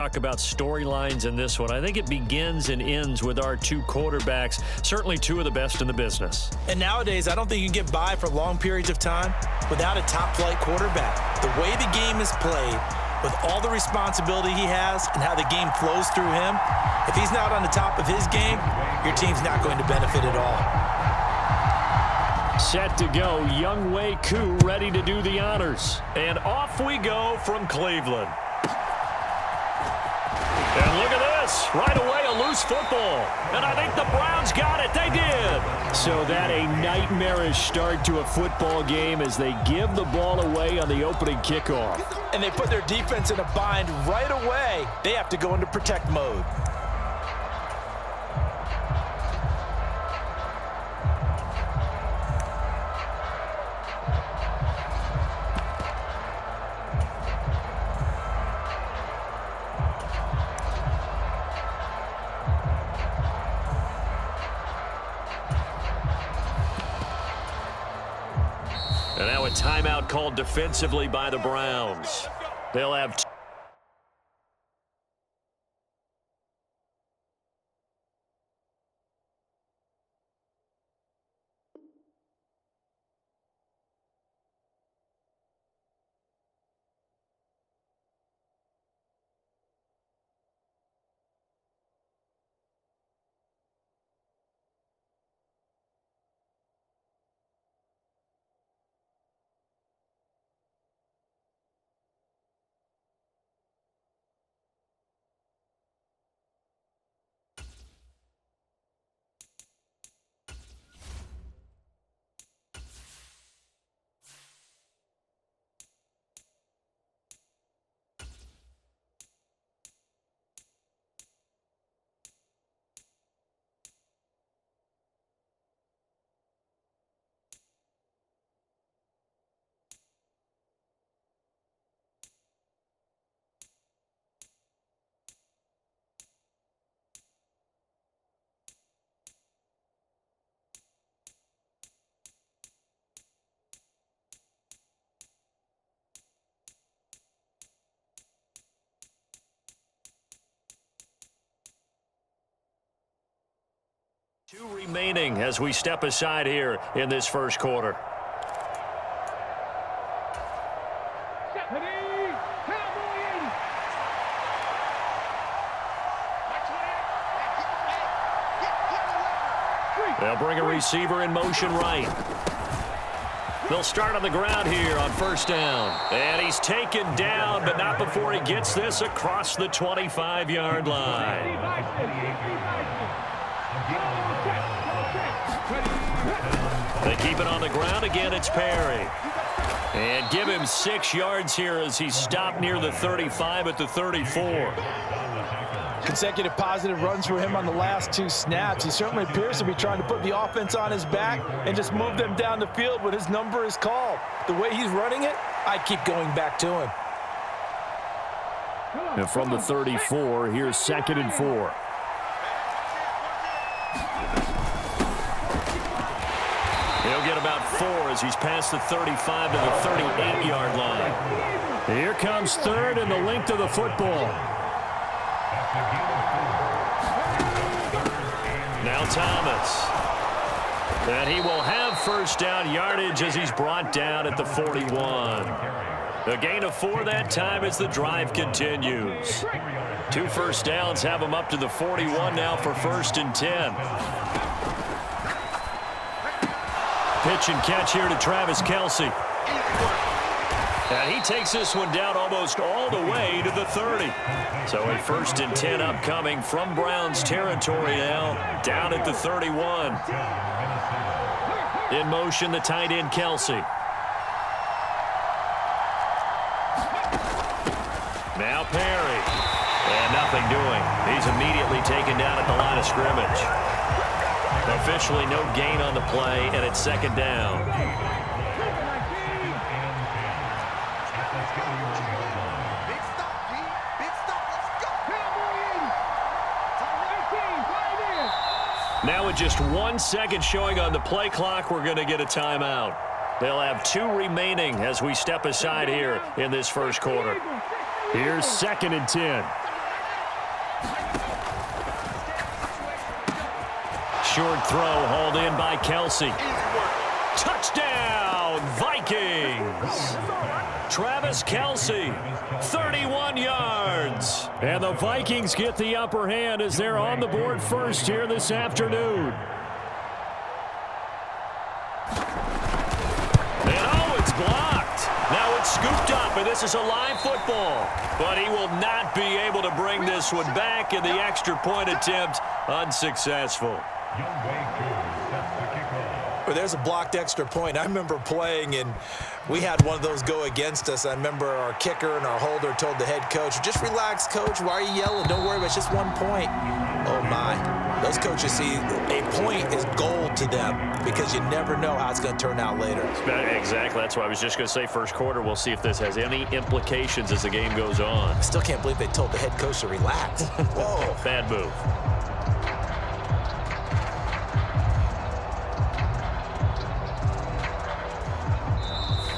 Talk about storylines in this one. I think it begins and ends with our two quarterbacks, certainly two of the best in the business. And nowadays, I don't think you can get by for long periods of time without a top-flight quarterback. The way the game is played, with all the responsibility he has and how the game flows through him, if he's not on the top of his game, your team's not going to benefit at all. Set to go, Younghoe Koo ready to do the honors. And off we go from Cleveland. And look at this, right away a loose football. And I think the Browns got it, they did. So that a nightmarish start to a football game as they give the ball away on the opening kickoff. And they put their defense in a bind right away. They have to go into protect mode. And now a timeout called defensively by the Browns. They'll have two remaining as we step aside here in this first quarter. They'll bring a receiver in motion right. They'll start on the ground here on first down. And he's taken down, but not before he gets this across the 25-yard line. They keep it on the ground. Again, it's Perry. And give him 6 yards here as he's stopped near the 35 at the 34. Consecutive positive runs for him on the last 2 snaps. He certainly appears to be trying to put the offense on his back and just move them down the field when his number is called. The way he's running it, I keep going back to him. And from the 34, here's 2nd and 4. He'll get about 4 as he's past the 35 to the 38-yard line. Here comes 3rd and the length of the football. Now Thomas. And he will have first down yardage as he's brought down at the 41. A gain of 4 that time as the drive continues. 2 first downs have him up to the 41 now for 1st and 10. Pitch and catch here to Travis Kelce. And he takes this one down almost all the way to the 30. So a 1st and 10 upcoming from Browns territory now, down at the 31. In motion, the tight end, Kelce. Now Perry. And nothing doing. He's immediately taken down at the line of scrimmage. Officially no gain on the play, and it's 2nd down. Now with just 1 second showing on the play clock, we're going to get a timeout. They'll have 2 remaining as we step aside here in this first quarter. Here's 2nd and 10. short throw hauled in by Kelsey. Touchdown, Vikings! Travis Kelsey, 31 yards. And the Vikings get the upper hand as they're on the board first here this afternoon. And oh, it's blocked. Now it's scooped up, and this is a live football. But he will not be able to bring this one back, and the extra point attempt unsuccessful. Well, there's a blocked extra point. I remember playing, and we had one of those go against us. I remember our kicker and our holder told the head coach, just relax, coach. Why are you yelling? Don't worry, it's just 1 point. Oh, my. Those coaches see a point is gold to them because you never know how it's going to turn out later. Exactly. That's why I was just going to say first quarter. We'll see if this has any implications as the game goes on. I still can't believe they told the head coach to relax. Whoa. Bad move.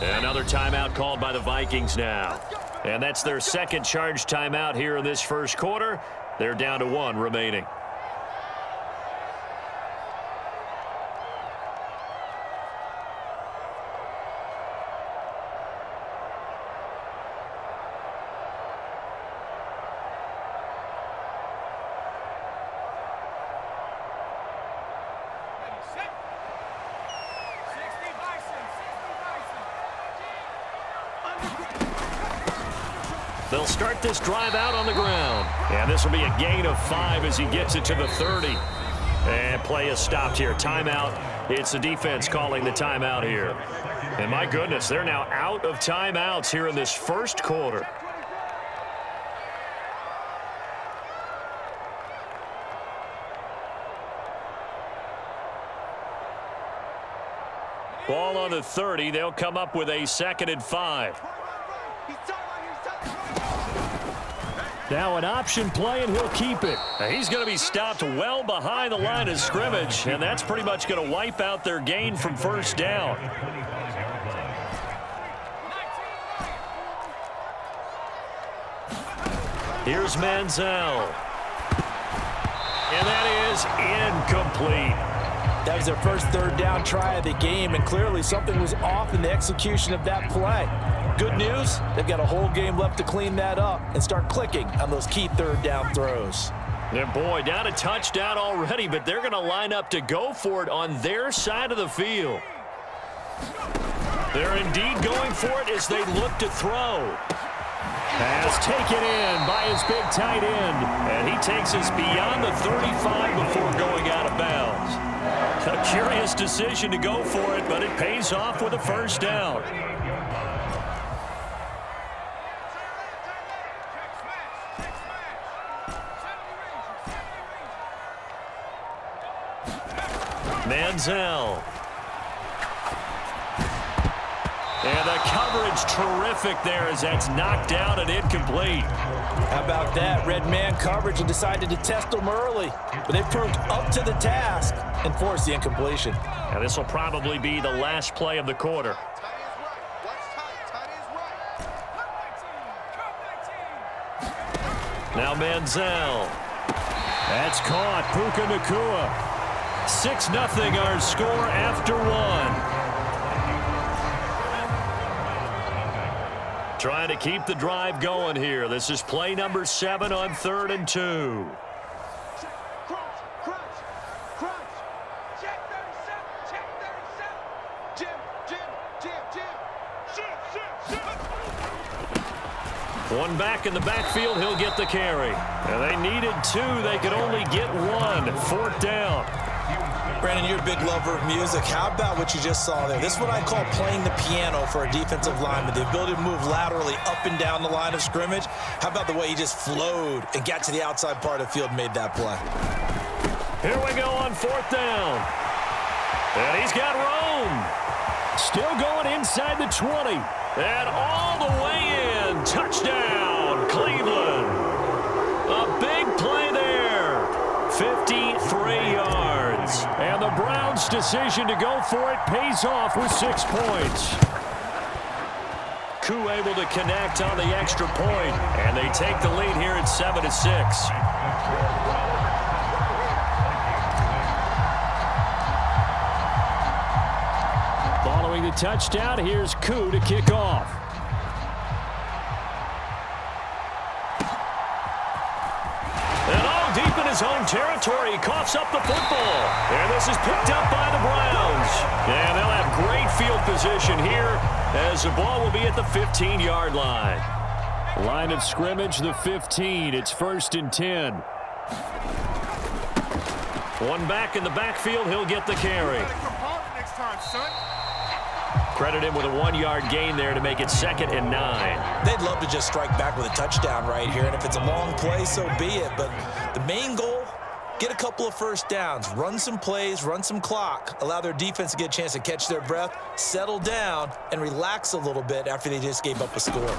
Another timeout called by the Vikings now. And that's their second charge timeout here in this first quarter. They're down to 1 remaining. They'll start this drive out on the ground. And this will be a gain of 5 as he gets it to the 30. And play is stopped here. Timeout. It's the defense calling the timeout here. And my goodness, they're now out of timeouts here in this first quarter. Ball on the 30. They'll come up with a 2nd and 5. Now an option play, and he'll keep it. He's going to be stopped well behind the line of scrimmage, and that's pretty much going to wipe out their gain from first down. Here's Manziel. And that is incomplete. That was their first 3rd down try of the game, and clearly something was off in the execution of that play. Good news, they've got a whole game left to clean that up and start clicking on those key 3rd down throws. And boy, down a touchdown already, but they're going to line up to go for it on their side of the field. They're indeed going for it as they look to throw. Pass taken in by his big tight end, and he takes us beyond the 35 before going out of bounds. A curious decision to go for it, but it pays off with a first down. Manziel. And the coverage terrific there as that's knocked down and incomplete. How about that? Red man coverage and decided to test them early. But they proved up to the task and forced the incompletion. And this will probably be the last play of the quarter. Now Manziel. That's caught. Puka Nacua. 6-0 our score after 1. Trying to keep the drive going here. This is play number 7 on 3rd and 2. One back in the backfield, he'll get the carry. And they needed 2. They could only get 1. 4th down. Brandon, you're a big lover of music. How about what you just saw there? This is what I call playing the piano for a defensive lineman. The ability to move laterally up and down the line of scrimmage. How about the way he just flowed and got to the outside part of the field and made that play? Here we go on 4th down. And he's got Rome. Still going inside the 20. And all the way in. Touchdown, Cleveland. A big play there. 53 yards. And the Browns' decision to go for it pays off with 6 points. Koo able to connect on the extra point. And they take the lead here at 7-6. touchdown. Here's Koo to kick off. And all deep in his own territory, he coughs up the football. And this is picked up by the Browns. And they'll have great field position here as the ball will be at the 15-yard line. Line of scrimmage, the 15. It's 1st and 10. One back in the backfield. He'll get the carry. Credit him with a 1-yard gain there to make it 2nd and 9. They'd love to just strike back with a touchdown right here, and if it's a long play, so be it. But the main goal, get a couple of first downs, run some plays, run some clock, allow their defense to get a chance to catch their breath, settle down, and relax a little bit after they just gave up a score.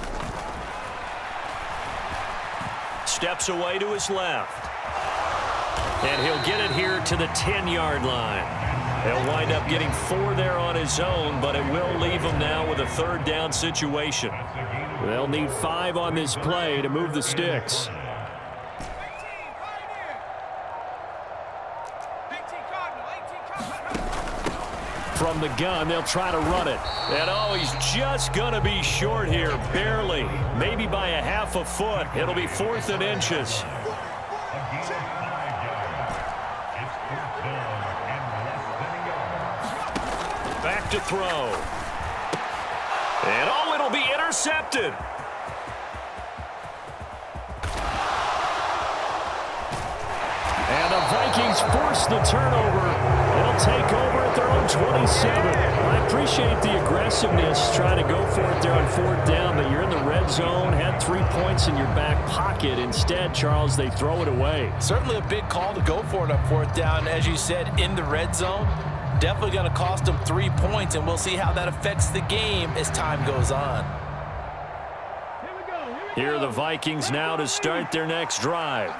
Steps away to his left. And he'll get it here to the 10-yard line. He'll wind up getting 4 there on his own, but it will leave him now with a 3rd down situation. They'll need 5 on this play to move the sticks. From the gun, they'll try to run it. And oh, he's just going to be short here, barely. Maybe by a half a foot. It'll be 4th and inches. Back to throw. And oh, it'll be intercepted. And the Vikings force the turnover. It'll take over at their own 27. I appreciate the aggressiveness, trying to go for it there on 4th down, but you're in the red zone, had 3 points in your back pocket. Instead, Charles, they throw it away. Certainly a big call to go for it on 4th down. As you said, in the red zone, definitely going to cost them 3 points, and we'll see how that affects the game as time goes on. Here are the Vikings now to start their next drive.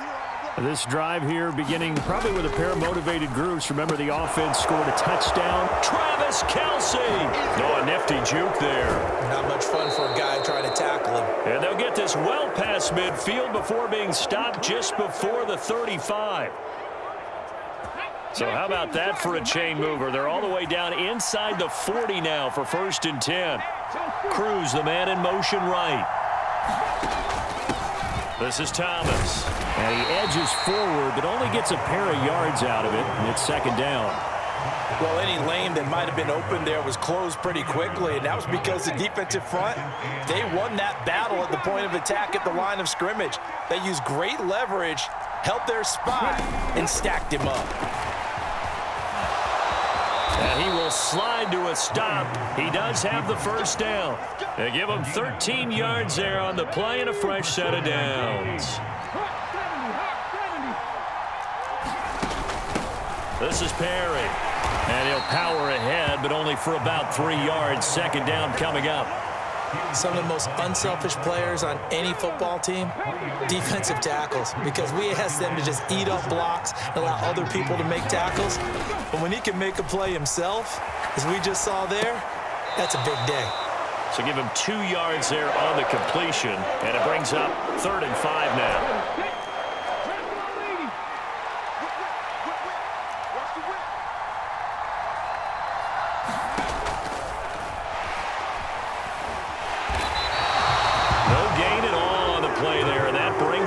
This drive here beginning probably with a pair of motivated groups. Remember, the offense scored a touchdown. Travis Kelce. Oh, a nifty juke there. Not much fun for a guy trying to tackle him. And they'll get this well past midfield before being stopped just before the 35. So how about that for a chain mover? They're all the way down inside the 40 now for 1st and 10. Cruz, the man in motion right. This is Thomas. And he edges forward, but only gets a pair of yards out of it, and it's 2nd down. Well, any lane that might have been open there was closed pretty quickly, and that was because the defensive front, they won that battle at the point of attack at the line of scrimmage. They used great leverage, held their spot, and stacked him up. And he will slide to a stop. He does have the 1st down. They give him 13 yards there on the play and a fresh set of downs. This is Perry. And he'll power ahead, but only for about 3 yards. 2nd down coming up. Some of the most unselfish players on any football team, defensive tackles, because we ask them to just eat up blocks and allow other people to make tackles. But when he can make a play himself, as we just saw there, that's a big day. So give him 2 yards there on the completion, and it brings up 3rd and 5 now.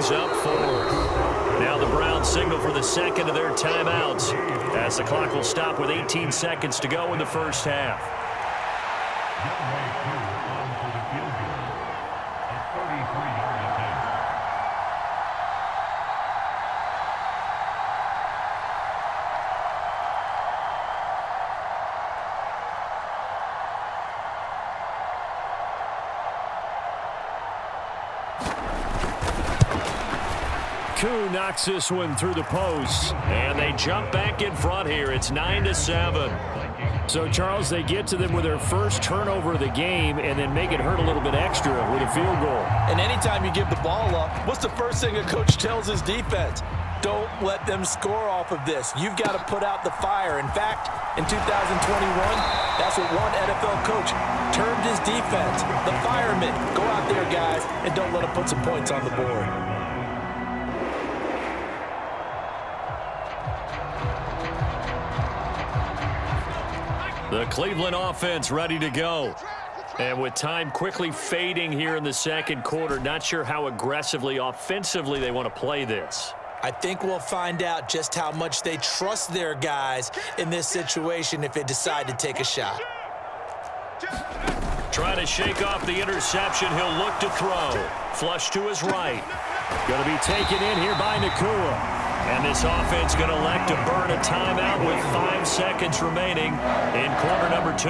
Up 4th. Now the Browns signal for the 2nd of their timeouts as the clock will stop with 18 seconds to go in the 1st half. Koo knocks this one through the post, and they jump back in front here. It's 9-7. So, Charles, they get to them with their first turnover of the game and then make it hurt a little bit extra with a field goal. And anytime you give the ball up, what's the first thing a coach tells his defense? Don't let them score off of this. You've got to put out the fire. In fact, in 2021, that's what one NFL coach termed his defense. The firemen. Go out there, guys, and don't let them put some points on the board. The Cleveland offense ready to go. And with time quickly fading here in the second quarter, not sure how aggressively, offensively they want to play this. I think we'll find out just how much they trust their guys in this situation if they decide to take a shot. Trying to shake off the interception. He'll look to throw. Flush to his right. Going to be taken in here by Nakua. And this offense going to elect to burn a timeout with 5 seconds remaining in quarter number 2.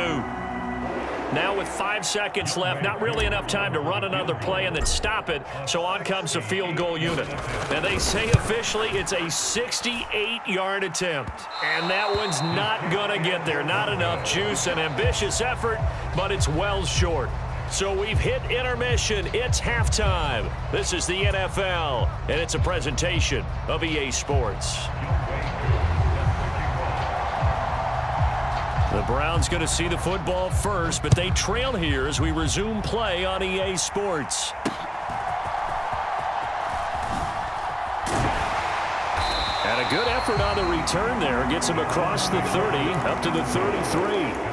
Now with 5 seconds left, not really enough time to run another play and then stop it, so on comes the field goal unit. And they say officially it's a 68-yard attempt. And that one's not going to get there. Not enough juice, an ambitious effort, but it's well short. So we've hit intermission. It's halftime. This is the NFL, and it's a presentation of EA Sports. The Browns going to see the football first, but they trail here as we resume play on EA Sports. And a good effort on the return there. Gets him across the 30, up to the 33.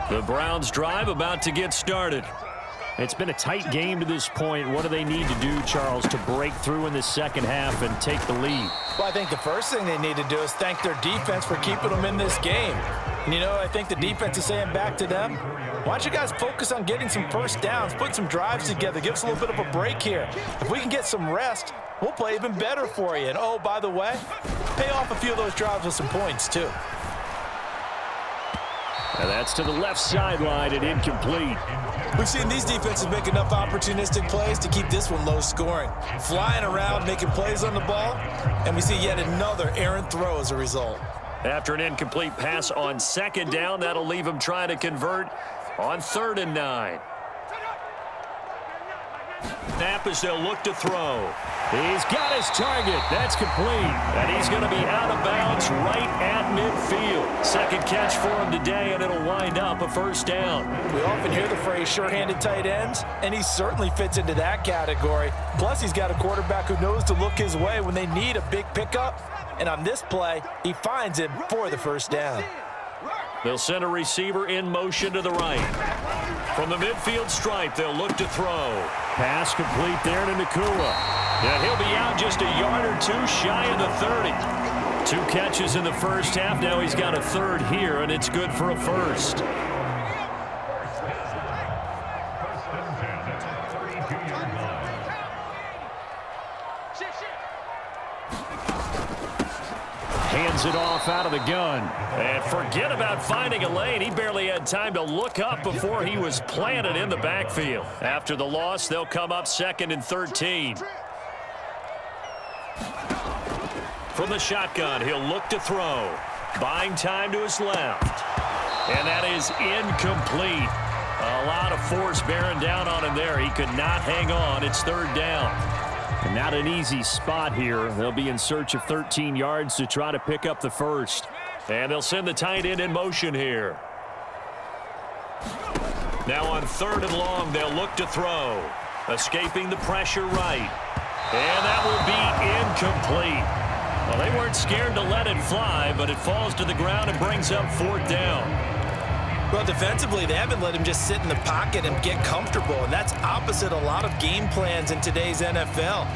The Browns drive about to get started. It's been a tight game to this point. What do they need to do, Charles, to break through in the second half and take the lead? Well, I think the first thing they need to do is thank their defense for keeping them in this game. And, I think the defense is saying back to them, why don't you guys focus on getting some first downs, put some drives together, give us a little bit of a break here. If we can get some rest, we'll play even better for you. And, oh, by the way, pay off a few of those drives with some points, too. And that's to the left sideline and incomplete. We've seen these defenses make enough opportunistic plays to keep this one low scoring. Flying around, making plays on the ball, and we see yet another errant throw as a result. After an incomplete pass on second down, that'll leave him trying to convert on 3rd and 9. Snap as they'll look to throw. He's got his target. That's complete. And he's going to be out of bounds right at midfield. Second catch for him today, and it'll wind up a first down. We often hear the phrase sure-handed tight ends, and he certainly fits into that category. Plus, he's got a quarterback who knows to look his way when they need a big pickup. And on this play, he finds him for the first down. They'll send a receiver in motion to the right. From the midfield stripe, they'll look to throw. Pass complete there to Nakua. And he'll be out just a yard or two shy of the 30. 2 catches in the first half. Now he's got a third here, and it's good for a first. Hands it off out of the gun. And forget about finding a lane. He barely had time to look up before he was planted in the backfield. After the loss, they'll come up 2nd and 13. From the shotgun, he'll look to throw. Buying time to his left. And that is incomplete. A lot of force bearing down on him there. He could not hang on. It's 3rd down. And not an easy spot here. They'll be in search of 13 yards to try to pick up the first. And they'll send the tight end in motion here. Now on 3rd and long, they'll look to throw. Escaping the pressure right. And that will be incomplete. Well, they weren't scared to let it fly, but it falls to the ground and brings up 4th down. Well, defensively, they haven't let him just sit in the pocket and get comfortable, and that's opposite a lot of game plans in today's NFL.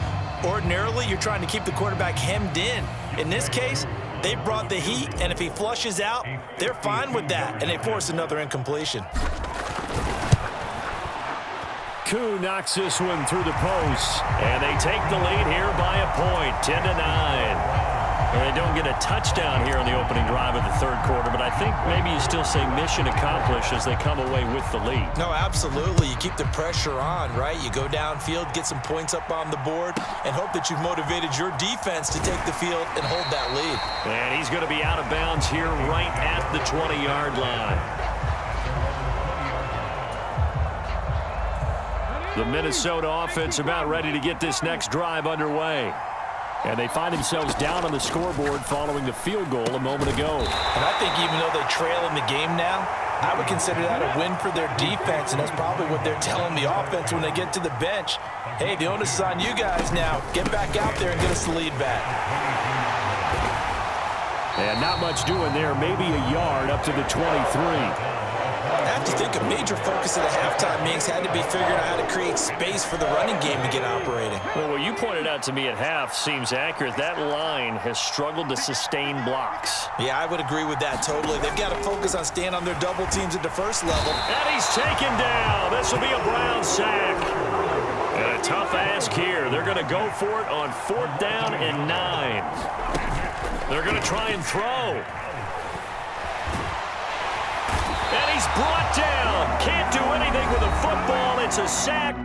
Ordinarily, you're trying to keep the quarterback hemmed in. In this case, they brought the heat, and if he flushes out, they're fine with that, and they force another incompletion. Koo knocks this one through the post, and they take the lead here by a point, 10-9. They don't get a touchdown here on the opening drive of the 3rd quarter, but I think maybe you still say mission accomplished as they come away with the lead. No, absolutely. You keep the pressure on, right? You go downfield, get some points up on the board, and hope that you've motivated your defense to take the field and hold that lead. And he's going to be out of bounds here right at the 20-yard line. The Minnesota offense about ready to get this next drive underway. And they find themselves down on the scoreboard following the field goal a moment ago. And I think even though they trail in the game now, I would consider that a win for their defense, and that's probably what they're telling the offense when they get to the bench. Hey, the onus is on you guys now. Get back out there and get us the lead back. And not much doing there, maybe a yard up to the 23. I have to think a major focus of the halftime meetings had to be figuring out how to create space for the running game to get operating. Well, what you pointed out to me at half seems accurate. That line has struggled to sustain blocks. Yeah, I would agree with that totally. They've got to focus on staying on their double teams at the first level. And he's taken down. This will be a Brown sack. And a tough ask here. They're going to go for it on 4th down and 9. They're going to try and throw. And he's brought down. Can't do anything with a football. It's a sack.